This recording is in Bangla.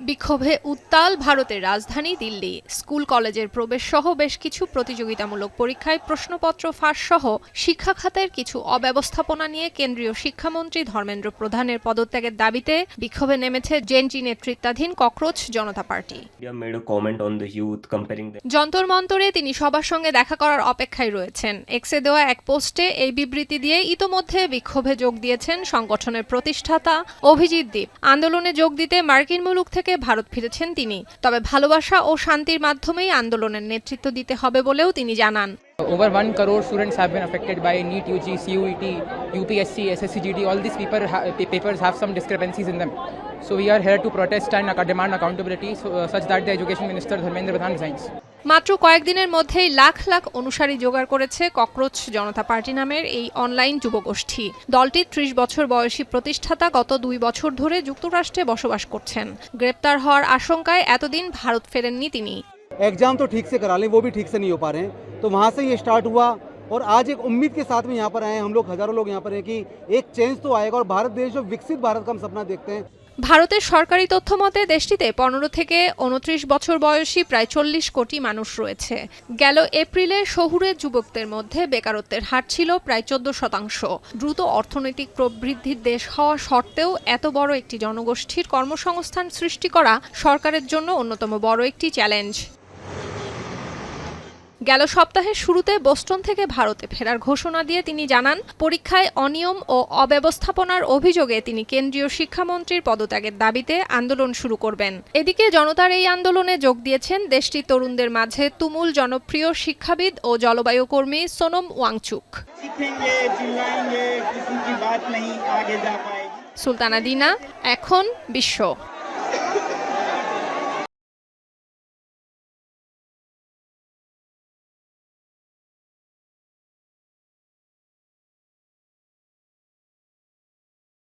বিক্ষোভে উত্তাল ভারতের রাজধানী দিল্লি। স্কুল কলেজের প্রবেশ সহ বেশ কিছু প্রতিযোগিতামূলক পরীক্ষায় প্রশ্নপত্র ফাঁস সহ শিক্ষা খাতের কিছু অব্যবস্থাপনা নিয়ে কেন্দ্রীয় শিক্ষামন্ত্রী ধর্মেন্দ্র প্রধানের পদত্যাগের দাবিতে বিক্ষোভে নেমেছে জেনজি নেতৃত্বাধীন ককরোচ জনতা পার্টি। যন্তর মন্তরে তিনি সবার সঙ্গে দেখা করার অপেক্ষায় রয়েছেন। এক্সে দেওয়া এক পোস্টে এই বিবৃতি দিয়ে ইতোমধ্যে বিক্ষোভে যোগ দিয়েছেন সংগঠনের প্রতিষ্ঠাতা অভিজিৎ দীপ। আন্দোলনে যোগ দিতে মার্কিন মুলুক থেকে ভারত ফিরেছেন তিনি। তবে ভালোবাসা ও শান্তির মাধ্যমেই আন্দোলনের নেতৃত্ব দিতে হবে বলেও তিনি জানান। Over 1 crore students have been affected by NEET, UG, CUET, UPSC, SSCGD. All these papers have some discrepancies in them. So we are here to protest and demand accountability such that the Education Minister Dharmendra Pradhan resigns. মাত্র কয়েকদিনের মধ্যেই লাখ লাখ অনুসারী জোগাড় করেছে ককরোচ জনতা পার্টি নামের এই অনলাইন যুবগোষ্ঠী। দলটির ৩০ বছর বয়সী প্রতিষ্ঠাতা গত ২ বছর ধরে যুক্তরাষ্ট্রে বসবাস করছেন। গ্রেপ্তার হওয়ার আশঙ্কায় এতদিন ভারত ফেরেননি তিনি। एग्जाम तो ठीक से करा लें, वो भी ठीक से नहीं हो पा रहे हैं, तो वहाँ से ये स्टार्ट हुआ और आज एक उम्मीद के साथ में यहाँ पर आए हैं। हम लोग हजारों लोग यहाँ पर हैं कि एक चेंज तो आएगा और भारत देश जो विकसित भारत का हम सपना देखते हैं। ভারতের সরকারি তথ্য মতে দেশটিতে ১৫ থেকে ২৯ বছর বয়সী প্রায় ৪০ কোটি মানুষ রয়েছে। গেল এপ্রিলে শহুরে যুবকদের মধ্যে বেকারত্বের হার ছিল প্রায় ১৪%। দ্রুত অর্থনৈতিক প্রবৃদ্ধির দেশ হওয়া সত্ত্বেও এত বড় একটি জনগোষ্ঠীর কর্মসংস্থান সৃষ্টি করা সরকারের জন্য অন্যতম বড় একটি চ্যালেঞ্জ। গেল সপ্তাহের শুরুতে বোস্টন থেকে ভারতে ফেরার ঘোষণা দিয়ে তিনি জানান, পরীক্ষায় অনিয়ম ও অব্যবস্থাপনার অভিযোগে তিনি কেন্দ্রীয় শিক্ষামন্ত্রীর পদত্যাগের দাবিতে আন্দোলন শুরু করবেন। এদিকে জনতার এই আন্দোলনে যোগ দিয়েছেন দেশটির তরুণদের মাঝে তুমুল জনপ্রিয় শিক্ষাবিদ ও জলবায়ু কর্মী সোনম ওয়াংচুক। সুলতানা দিনা, এখন বিশ্ব।